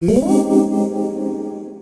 Hello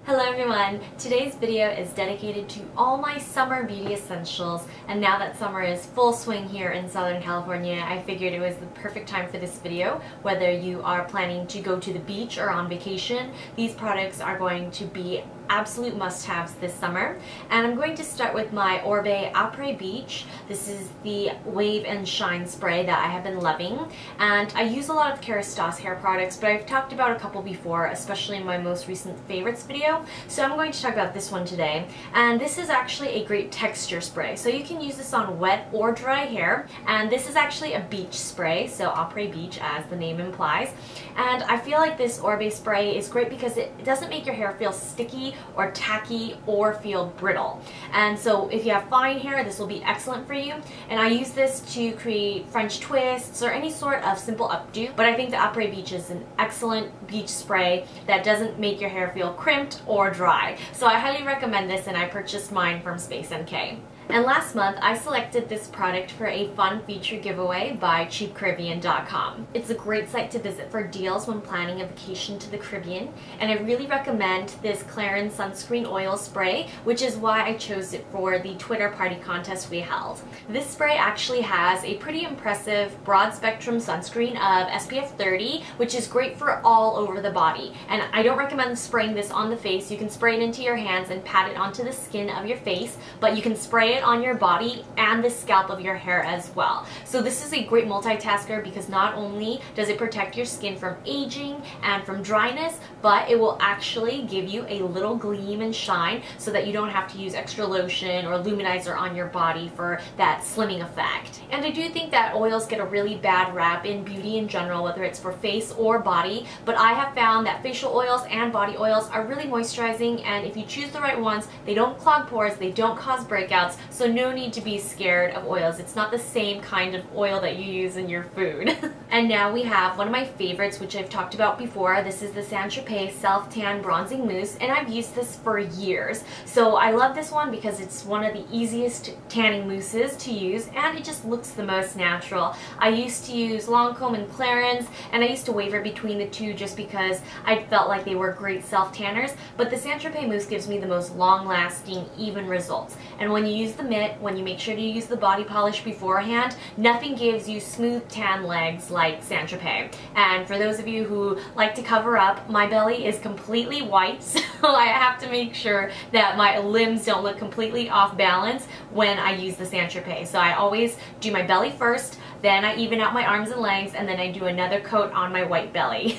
everyone! Today's video is dedicated to all my summer beauty essentials, and now that summer is full swing here in Southern California, I figured it was the perfect time for this video. Whether you are planning to go to the beach or on vacation, these products are going to be absolute must-haves this summer. And I'm going to start with my Orbe Après Beach. This is the Wave and Shine spray that I have been loving, and I use a lot of Kerastase hair products, but I've talked about a couple before, especially in my most recent favorites video, so I'm going to talk about this one today. And this is actually a great texture spray, so you can use this on wet or dry hair, and this is actually a beach spray, so Après Beach as the name implies. And I feel like this Orbe spray is great because it doesn't make your hair feel sticky or tacky or feel brittle. And so if you have fine hair, this will be excellent for you. And I use this to create French twists or any sort of simple updo, but I think the Après Beach is an excellent beach spray that doesn't make your hair feel crimped or dry. So I highly recommend this, and I purchased mine from Space NK. And last month, I selected this product for a fun feature giveaway by cheapcaribbean.com. It's a great site to visit for deals when planning a vacation to the Caribbean, and I really recommend this Clarins sunscreen oil spray, which is why I chose it for the Twitter party contest we held. This spray actually has a pretty impressive broad spectrum sunscreen of SPF 30, which is great for all over the body. And I don't recommend spraying this on the face. You can spray it into your hands and pat it onto the skin of your face, but you can spray it on your body and the scalp of your hair as well. So this is a great multitasker because not only does it protect your skin from aging and from dryness, but it will actually give you a little gleam and shine so that you don't have to use extra lotion or luminizer on your body for that slimming effect. And I do think that oils get a really bad rap in beauty in general, whether it's for face or body, but I have found that facial oils and body oils are really moisturizing, and if you choose the right ones, they don't clog pores, they don't cause breakouts, so no need to be scared of oils. It's not the same kind of oil that you use in your food. And now we have one of my favorites, which I've talked about before. This is the Saint-Tropez Self Tan Bronzing Mousse, and I've used this for years. So I love this one because it's one of the easiest tanning mousses to use, and it just looks the most natural. I used to use Lancome and Clarins, and I used to waver between the two just because I felt like they were great self-tanners, but the Saint-Tropez mousse gives me the most long-lasting, even results. And when you use the mitt, when you make sure to use the body polish beforehand, nothing gives you smooth tan legs like Saint-Tropez. And for those of you who like to cover up, my belly is completely white, so I have to make sure that my limbs don't look completely off balance when I use the Saint-Tropez. So I always do my belly first, then I even out my arms and legs, and then I do another coat on my white belly.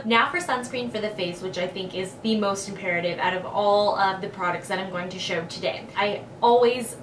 Now for sunscreen for the face, which I think is the most imperative out of all of the products that I'm going to show today. I always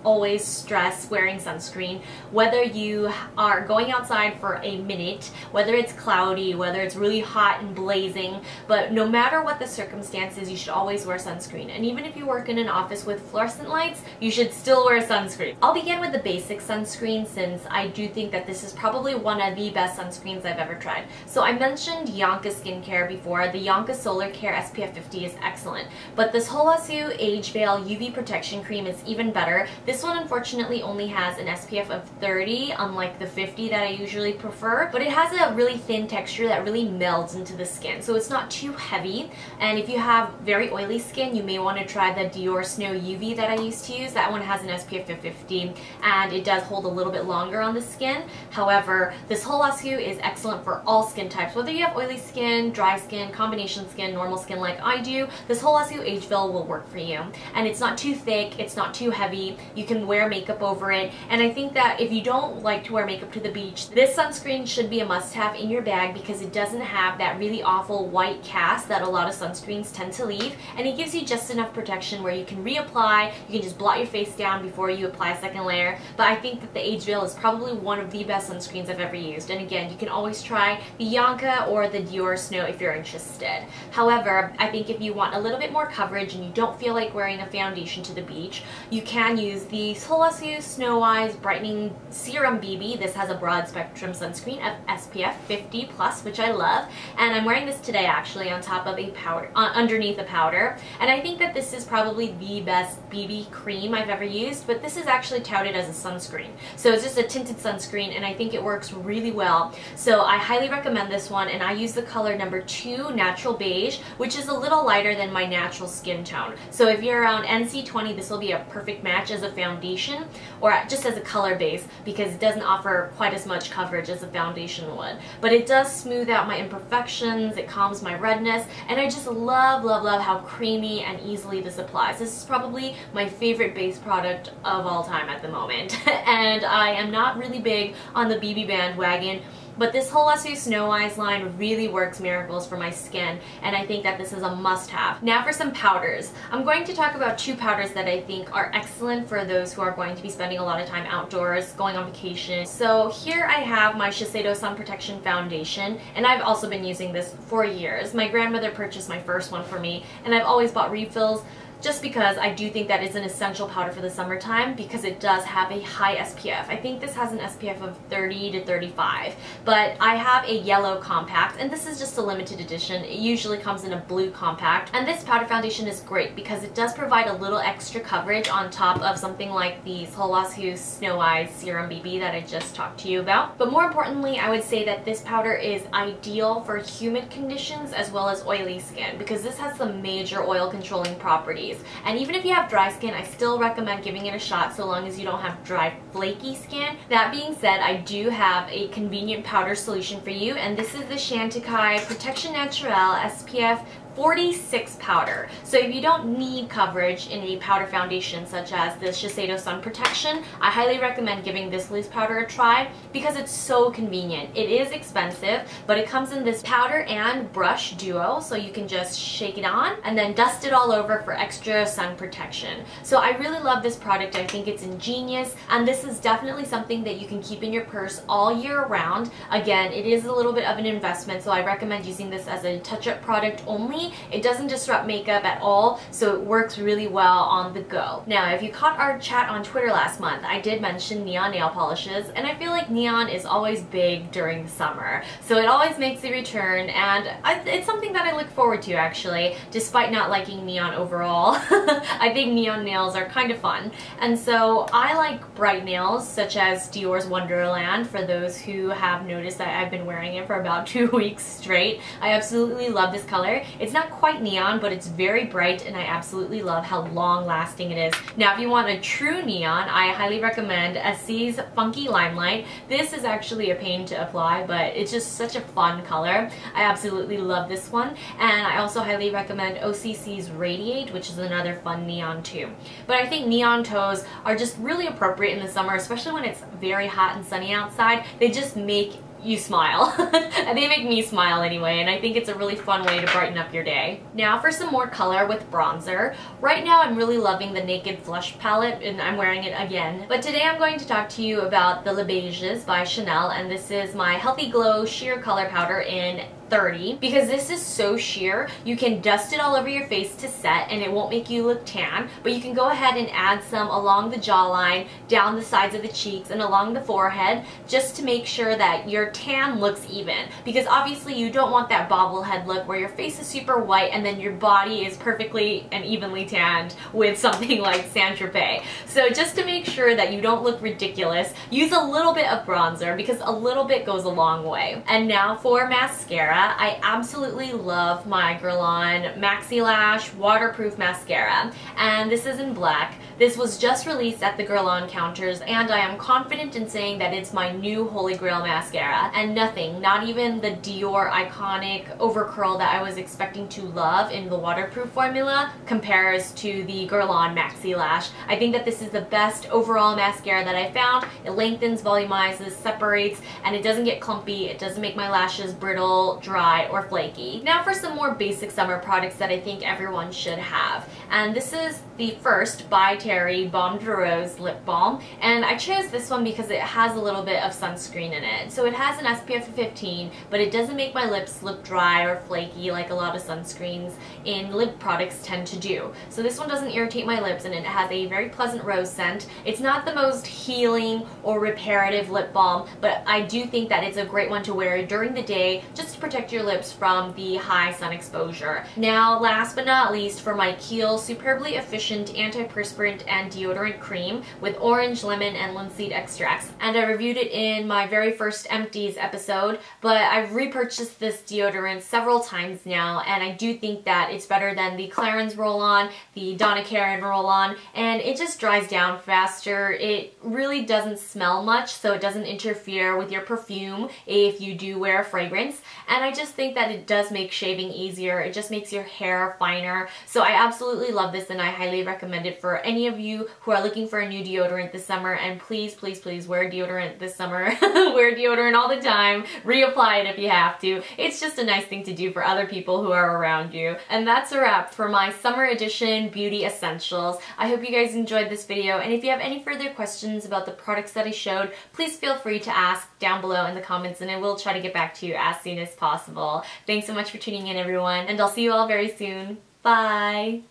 stress wearing sunscreen, whether you are going outside for a minute, whether it's cloudy, whether it's really hot and blazing, but no matter what the circumstances, you should always wear sunscreen. And even if you work in an office with fluorescent lights, you should still wear sunscreen. I'll begin with the basic sunscreen, since I do think that this is probably one of the best sunscreens I've ever tried. So I mentioned Yonka Skincare before. The Yonka Solar Care SPF 50 is excellent, but this Hautelook Age Veil UV Protection Cream is even better. This one unfortunately only has an SPF of 30, unlike the 50 that I usually prefer, but it has a really thin texture that really melds into the skin, so it's not too heavy. And if you have very oily skin, you may want to try the Dior Snow UV that I used to use. That one has an SPF of 50, and it does hold a little bit longer on the skin. However, this Hautelook is excellent for all skin types. Whether you have oily skin, dry skin, combination skin, normal skin like I do, this Hautelook Age Veil will work for you. And it's not too thick, it's not too heavy, you can wear makeup over it, and I think that if you don't like to wear makeup to the beach, this sunscreen should be a must-have in your bag because it doesn't have that really awful white cast that a lot of sunscreens tend to leave, and it gives you just enough protection where you can reapply, you can just blot your face down before you apply a second layer. But I think that the Age Veil is probably one of the best sunscreens I've ever used, and again, you can always try the Yonka or the Dior Snow if you're interested. However, I think if you want a little bit more coverage and you don't feel like wearing a foundation to the beach, you can use the Hautelook Snow Eyes Brightening Serum BB. This has a broad spectrum sunscreen of SPF 50+, which I love, and I'm wearing this today actually on top of a powder, underneath a powder, and I think that this is probably the best BB cream I've ever used, but this is actually touted as a sunscreen. So it's just a tinted sunscreen, and I think it works really well. So I highly recommend this one, and I use the color number 2, Natural Beige, which is a little lighter than my natural skin tone. So if you're around NC20, this will be a perfect match as a foundation or just as a color base, because it doesn't offer quite as much coverage as a foundation would. But it does smooth out my imperfections, it calms my redness, and I just love, love, love how creamy and easily this applies. This is probably my favorite base product of all time at the moment. And I am not really big on the BB bandwagon, but this Hautelook Snow Eyes line really works miracles for my skin, and I think that this is a must-have. Now for some powders. I'm going to talk about 2 powders that I think are excellent for those who are going to be spending a lot of time outdoors, going on vacation. So here I have my Shiseido Sun Protection Foundation, and I've also been using this for years. My grandmother purchased my first one for me, and I've always bought refills, just because I do think that it's an essential powder for the summertime because it does have a high SPF. I think this has an SPF of 30 to 35, but I have a yellow compact, and this is just a limited edition. It usually comes in a blue compact, and this powder foundation is great because it does provide a little extra coverage on top of something like the Hautelook Snow Eyes Serum BB that I just talked to you about. But more importantly, I would say that this powder is ideal for humid conditions as well as oily skin, because this has some major oil controlling properties. And even if you have dry skin, I still recommend giving it a shot so long as you don't have dry, flaky skin. That being said, I do have a convenient powder solution for you, and this is the Chantecaille Protection Naturelle SPF 46 powder. So if you don't need coverage in a powder foundation such as the Shiseido Sun Protection, I highly recommend giving this loose powder a try because it's so convenient. It is expensive, but it comes in this powder and brush duo, so you can just shake it on and then dust it all over for extra sun protection. So I really love this product. I think it's ingenious, and this is definitely something that you can keep in your purse all year round. Again, it is a little bit of an investment, so I recommend using this as a touch-up product only. It doesn't disrupt makeup at all, so it works really well on the go. Now, if you caught our chat on Twitter last month, I did mention neon nail polishes, and I feel like neon is always big during the summer. So it always makes a return, and it's something that I look forward to actually, despite not liking neon overall. I think neon nails are kind of fun. And so I like bright nails, such as Dior's Wonderland, for those who have noticed that I've been wearing it for about 2 weeks straight. I absolutely love this color. It's not quite neon, but it's very bright, and I absolutely love how long lasting it is. Now, if you want a true neon, I highly recommend Essie's Funky Limelight. This is actually a pain to apply, but it's just such a fun color. I absolutely love this one, and I also highly recommend OCC's Radiate, which is another fun neon too. But I think neon toes are just really appropriate in the summer, especially when it's very hot and sunny outside. They just make you smile. And they make me smile anyway, and I think it's a really fun way to brighten up your day. Now for some more color with bronzer. Right now I'm really loving the Naked Flush palette, and I'm wearing it again. But today I'm going to talk to you about the Le Beiges by Chanel, and this is my Healthy Glow Sheer Color Powder in 30, because this is so sheer. You can dust it all over your face to set and it won't make you look tan, but you can go ahead and add some along the jawline, down the sides of the cheeks, and along the forehead, just to make sure that your tan looks even, because obviously you don't want that bobblehead look where your face is super white and then your body is perfectly and evenly tanned with something like Saint-Tropez. So just to make sure that you don't look ridiculous, use a little bit of bronzer, because a little bit goes a long way. And now for mascara. I absolutely love my Guerlain Maxi Lash Waterproof Mascara, and this is in black. This was just released at the Guerlain counters, and I am confident in saying that it's my new Holy Grail mascara, and nothing, not even the Dior iconic overcurl that I was expecting to love in the waterproof formula, compares to the Guerlain Maxi Lash. I think that this is the best overall mascara that I found. It lengthens, volumizes, separates, and it doesn't get clumpy. It doesn't make my lashes brittle, dry, or flaky. Now for some more basic summer products that I think everyone should have. And this is the first by Terry Balm de Rose Lip Balm. And I chose this one because it has a little bit of sunscreen in it. So it has an SPF of 15, but it doesn't make my lips look dry or flaky like a lot of sunscreens in lip products tend to do. So this one doesn't irritate my lips, and it has a very pleasant rose scent. It's not the most healing or reparative lip balm, but I do think that it's a great one to wear during the day just to protect protect your lips from the high sun exposure. Now, last but not least, for my Kiehl's superbly efficient antiperspirant and deodorant cream with orange, lemon, and linseed extracts. And I reviewed it in my very first Empties episode, but I've repurchased this deodorant several times now, and I do think that it's better than the Clarins roll-on, the Donna Karan roll-on, and it just dries down faster. It really doesn't smell much, so it doesn't interfere with your perfume if you do wear a fragrance, and I just think that it does make shaving easier. It just makes your hair finer, so I absolutely love this, and I highly recommend it for any of you who are looking for a new deodorant this summer. And please, please, please wear deodorant this summer. Wear deodorant all the time. Reapply it if you have to. It's just a nice thing to do for other people who are around you. And that's a wrap for my summer edition beauty essentials. I hope you guys enjoyed this video, and if you have any further questions about the products that I showed, please feel free to ask down below in the comments, and I will try to get back to you as soon as possible. Thanks so much for tuning in, everyone, and I'll see you all very soon. Bye!